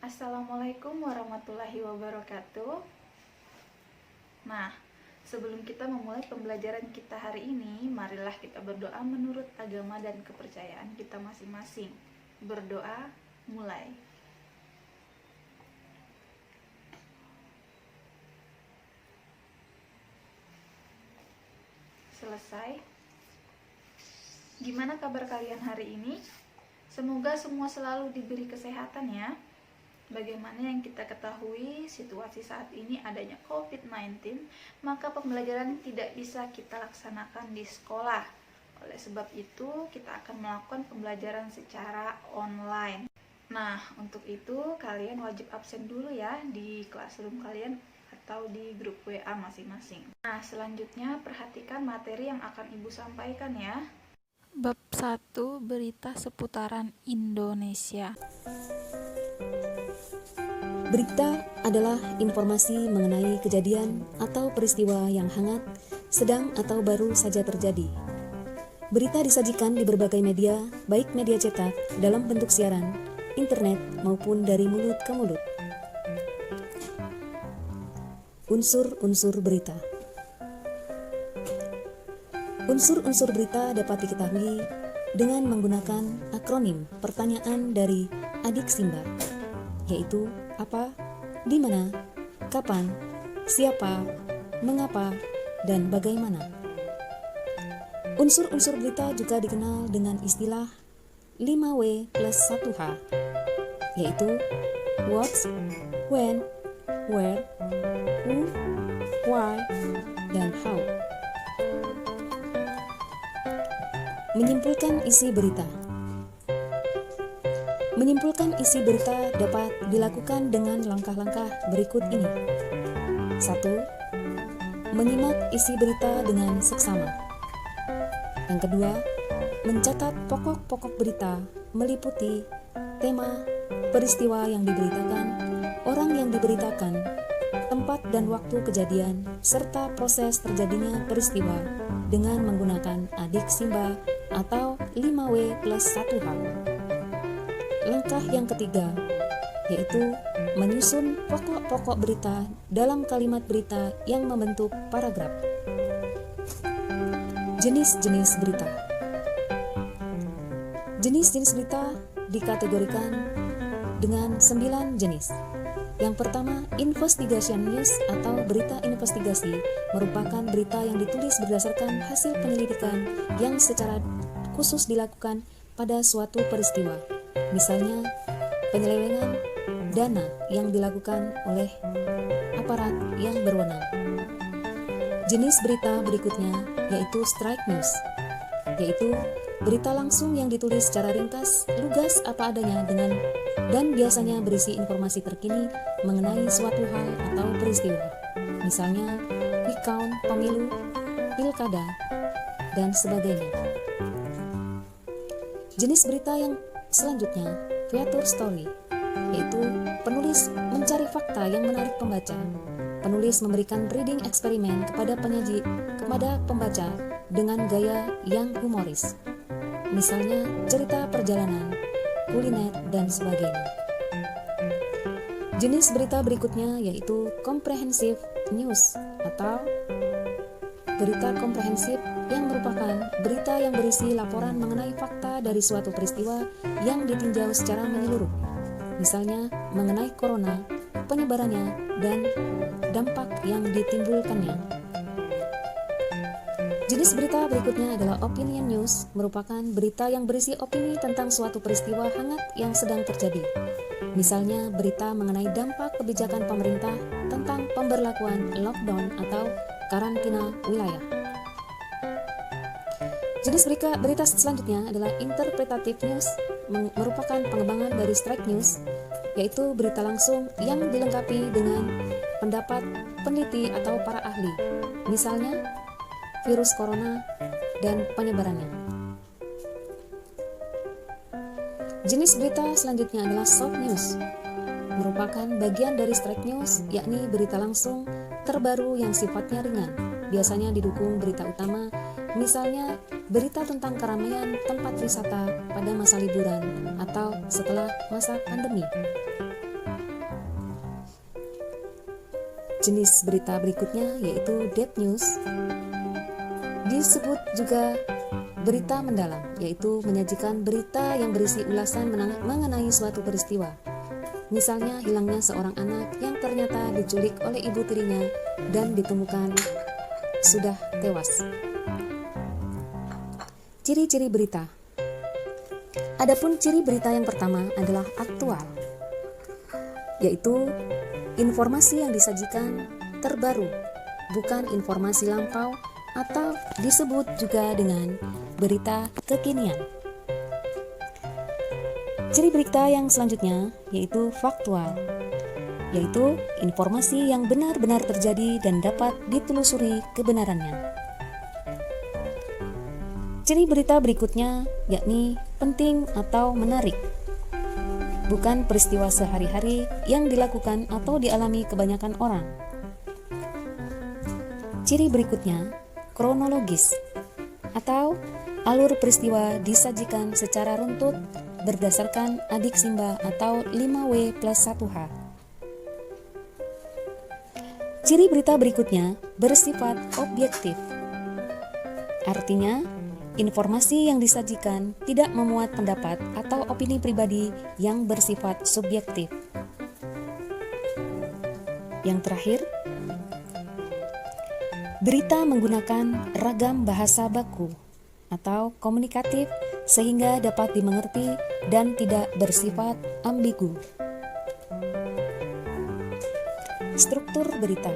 Assalamualaikum warahmatullahi wabarakatuh. Nah, sebelum kita memulai pembelajaran kita hari ini, marilah kita berdoa menurut agama dan kepercayaan kita masing-masing. Berdoa, mulai. Selesai. Gimana kabar kalian hari ini? Semoga semua selalu diberi kesehatan ya. Bagaimana yang kita ketahui, situasi saat ini adanya COVID-19, maka pembelajaran tidak bisa kita laksanakan di sekolah. Oleh sebab itu, kita akan melakukan pembelajaran secara online. Nah, untuk itu kalian wajib absen dulu ya di classroom kalian atau di grup WA masing-masing. Nah, selanjutnya perhatikan materi yang akan Ibu sampaikan ya. Bab 1, berita seputaran Indonesia. Berita adalah informasi mengenai kejadian atau peristiwa yang hangat, sedang atau baru saja terjadi. Berita disajikan di berbagai media, baik media cetak, dalam bentuk siaran, internet, maupun dari mulut ke mulut. Unsur-unsur berita. Unsur-unsur berita dapat diketahui dengan menggunakan akronim pertanyaan dari Adik Simba, yaitu apa, di mana, kapan, siapa, mengapa, dan bagaimana. Unsur-unsur berita juga dikenal dengan istilah 5W plus 1H, yaitu what, when, where, who, why, dan how. Menyimpulkan isi berita. Menyimpulkan isi berita dapat dilakukan dengan langkah-langkah berikut ini. 1. Menyimak isi berita dengan seksama. Yang kedua, mencatat pokok-pokok berita meliputi tema, peristiwa yang diberitakan, orang yang diberitakan, tempat dan waktu kejadian, serta proses terjadinya peristiwa dengan menggunakan Adik Simba atau 5W plus 1H. Langkah yang ketiga, yaitu menyusun pokok-pokok berita dalam kalimat berita yang membentuk paragraf. Jenis-jenis berita. Jenis-jenis berita dikategorikan dengan 9 jenis. Yang pertama, investigation news atau berita investigasi merupakan berita yang ditulis berdasarkan hasil penyelidikan yang secara khusus dilakukan pada suatu peristiwa. Misalnya, penyelewengan dana yang dilakukan oleh aparat yang berwenang. Jenis berita berikutnya yaitu straight news, yaitu berita langsung yang ditulis secara ringkas, lugas apa adanya dan biasanya berisi informasi terkini mengenai suatu hal atau peristiwa. Misalnya, quick count pemilu, pilkada, dan sebagainya. Jenis berita yang selanjutnya, feature story, yaitu penulis mencari fakta yang menarik pembaca. Penulis memberikan reading eksperimen kepada pembaca dengan gaya yang humoris. Misalnya, cerita perjalanan, kuliner, dan sebagainya. Jenis berita berikutnya yaitu comprehensive news atau berita komprehensif yang merupakan berita yang berisi laporan mengenai fakta dari suatu peristiwa yang ditinjau secara menyeluruh. Misalnya mengenai corona, penyebarannya, dan dampak yang ditimbulkannya. Jenis berita berikutnya adalah opinion news, merupakan berita yang berisi opini tentang suatu peristiwa hangat yang sedang terjadi. Misalnya berita mengenai dampak kebijakan pemerintah tentang pemberlakuan lockdown atau karantina wilayah. Jenis berita selanjutnya adalah interpretative news, merupakan pengembangan dari straight news, yaitu berita langsung yang dilengkapi dengan pendapat peneliti atau para ahli, misalnya virus corona dan penyebarannya. Jenis berita selanjutnya adalah soft news, merupakan bagian dari straight news, yakni berita langsung terbaru yang sifatnya ringan, biasanya didukung berita utama, misalnya berita tentang keramaian tempat wisata pada masa liburan atau setelah masa pandemi. jenis berita berikutnya yaitu deep news. Disebut juga berita mendalam, yaitu menyajikan berita yang berisi ulasan mengenai suatu peristiwa. Misalnya hilangnya seorang anak yang ternyata diculik oleh ibu tirinya dan ditemukan sudah tewas. Ciri-ciri berita. Adapun ciri berita yang pertama adalah aktual, yaitu informasi yang disajikan terbaru, bukan informasi lampau atau disebut juga dengan berita kekinian. Ciri berita yang selanjutnya yaitu faktual, yaitu informasi yang benar-benar terjadi dan dapat ditelusuri kebenarannya. Ciri berita berikutnya yakni penting atau menarik, bukan peristiwa sehari-hari yang dilakukan atau dialami kebanyakan orang. Ciri berikutnya kronologis, atau alur peristiwa disajikan secara runtut berdasarkan adik Simba atau 5W plus 1H. Ciri berita berikutnya bersifat objektif, artinya informasi yang disajikan tidak memuat pendapat atau opini pribadi yang bersifat subjektif. Yang terakhir, berita menggunakan ragam bahasa baku atau komunikatif sehingga dapat dimengerti dan tidak bersifat ambigu. Struktur berita.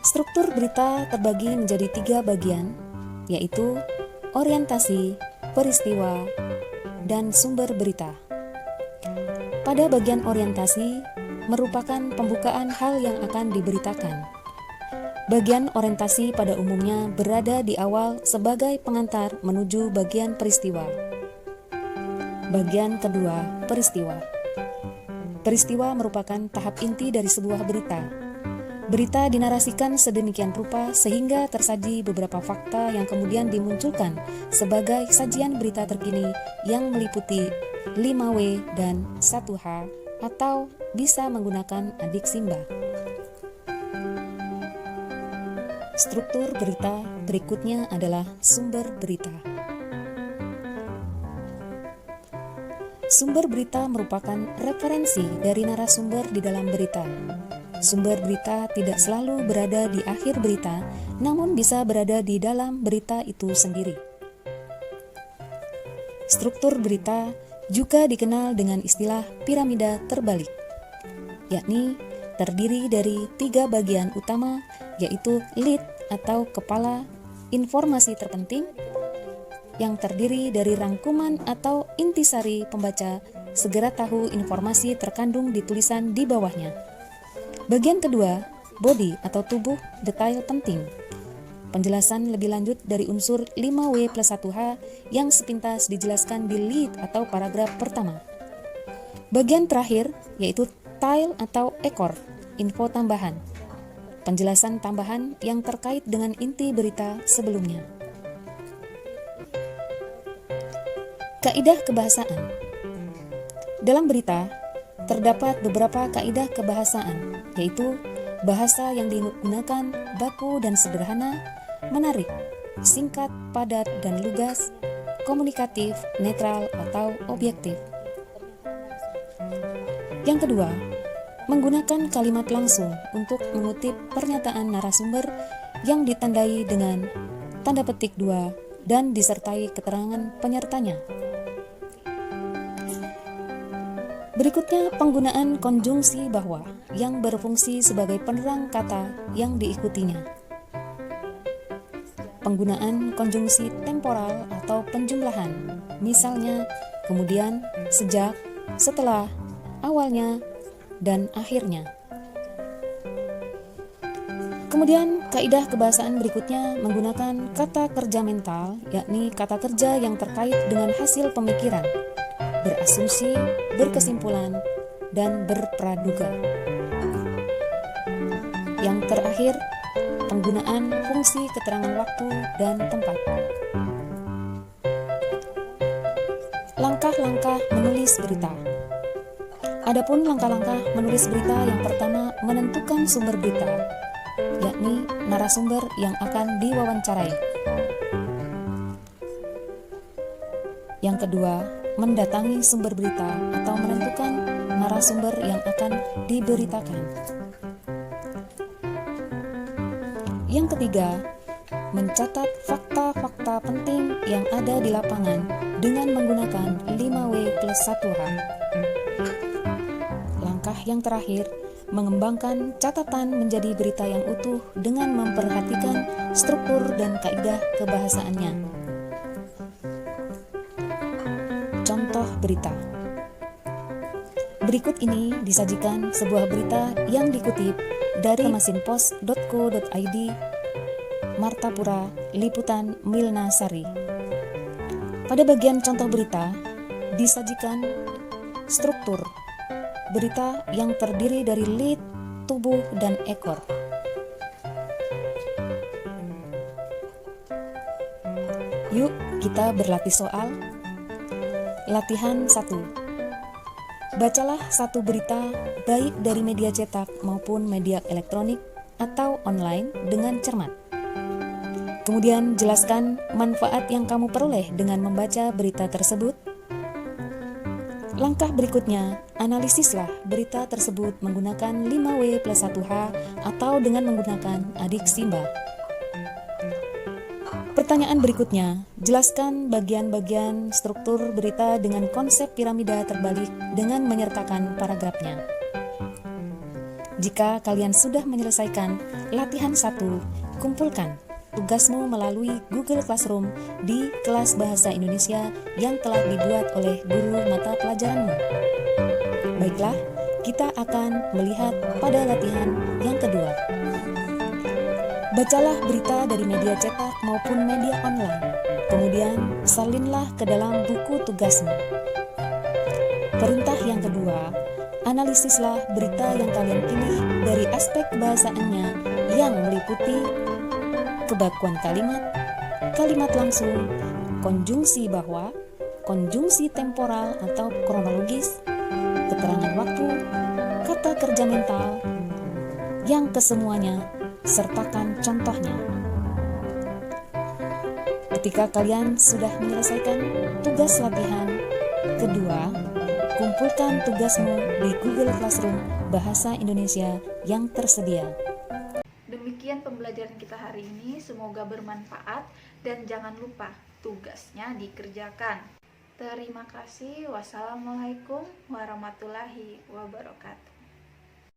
Struktur berita terbagi menjadi 3 bagian, yaitu orientasi, peristiwa, dan sumber berita. Pada bagian orientasi merupakan pembukaan hal yang akan diberitakan. Bagian orientasi pada umumnya berada di awal sebagai pengantar menuju bagian peristiwa. Bagian kedua, peristiwa. Peristiwa merupakan tahap inti dari sebuah berita. Berita dinarasikan sedemikian rupa sehingga tersaji beberapa fakta yang kemudian dimunculkan sebagai sajian berita terkini yang meliputi 5W dan 1H atau bisa menggunakan adik Simba. Struktur berita berikutnya adalah sumber berita. Sumber berita merupakan referensi dari narasumber di dalam berita. Sumber berita tidak selalu berada di akhir berita, namun bisa berada di dalam berita itu sendiri. Struktur berita juga dikenal dengan istilah piramida terbalik, yakni terdiri dari 3 bagian utama, yaitu lead atau kepala informasi terpenting, yang terdiri dari rangkuman atau intisari pembaca segera tahu informasi terkandung di tulisan di bawahnya. Bagian kedua, body atau tubuh detail penting. Penjelasan lebih lanjut dari unsur 5W plus 1H yang sepintas dijelaskan di lead atau paragraf pertama. Bagian terakhir, yaitu tail atau ekor, info tambahan. Penjelasan tambahan yang terkait dengan inti berita sebelumnya. Kaidah kebahasaan. Dalam berita, terdapat beberapa kaidah kebahasaan, yaitu bahasa yang digunakan baku dan sederhana, menarik, singkat, padat, dan lugas, komunikatif, netral, atau objektif. Yang kedua, menggunakan kalimat langsung untuk mengutip pernyataan narasumber yang ditandai dengan tanda petik 2 dan disertai keterangan penyertanya. Berikutnya, penggunaan konjungsi bahwa yang berfungsi sebagai penerang kata yang diikutinya. Penggunaan konjungsi temporal atau penjumlahan, misalnya kemudian, sejak, setelah, awalnya, dan akhirnya. Kemudian, kaidah kebahasaan berikutnya menggunakan kata kerja mental, yakni kata kerja yang terkait dengan hasil pemikiran, berasumsi, berkesimpulan, dan berpraduga. Yang terakhir, penggunaan fungsi keterangan waktu dan tempat. Langkah-langkah menulis berita. Adapun langkah-langkah menulis berita, yang pertama, menentukan sumber berita, yakni narasumber yang akan diwawancarai. Yang kedua, mendatangi sumber berita atau menentukan narasumber yang akan diberitakan. Yang ketiga, mencatat fakta-fakta penting yang ada di lapangan dengan menggunakan 5W+1H. Langkah yang terakhir, mengembangkan catatan menjadi berita yang utuh dengan memperhatikan struktur dan kaidah kebahasaannya. Contoh berita. Berikut ini disajikan sebuah berita yang dikutip dari mesinpost.co.id, Martapura, liputan Milna Sari. Pada bagian contoh berita, disajikan struktur berita yang terdiri dari lead, tubuh, dan ekor. Yuk kita berlatih soal. Latihan 1. Bacalah satu berita baik dari media cetak maupun media elektronik atau online dengan cermat. Kemudian jelaskan manfaat yang kamu peroleh dengan membaca berita tersebut. Langkah berikutnya, analisislah berita tersebut menggunakan 5W+1H atau dengan menggunakan adik Simba. Pertanyaan berikutnya, jelaskan bagian-bagian struktur berita dengan konsep piramida terbalik dengan menyertakan paragrafnya. Jika kalian sudah menyelesaikan latihan 1, kumpulkan tugasmu melalui Google Classroom di kelas Bahasa Indonesia yang telah dibuat oleh guru mata pelajaranmu. Baiklah, kita akan melihat pada latihan yang kedua. Bacalah berita dari media cetak maupun media online. Kemudian salinlah ke dalam buku tugasmu. Perintah yang kedua, analisislah berita yang kalian pilih dari aspek bahasaannya yang meliputi kebakuan kalimat, kalimat langsung, konjungsi bahwa, konjungsi temporal atau kronologis, keterangan waktu, kata kerja mental, yang kesemuanya sertakan contohnya. Ketika kalian sudah menyelesaikan tugas latihan kedua, kumpulkan tugasmu di Google Classroom Bahasa Indonesia yang tersedia. Demikian pembelajaran kita hari ini, semoga bermanfaat dan jangan lupa tugasnya dikerjakan. Terima kasih. Wassalamualaikum warahmatullahi wabarakatuh.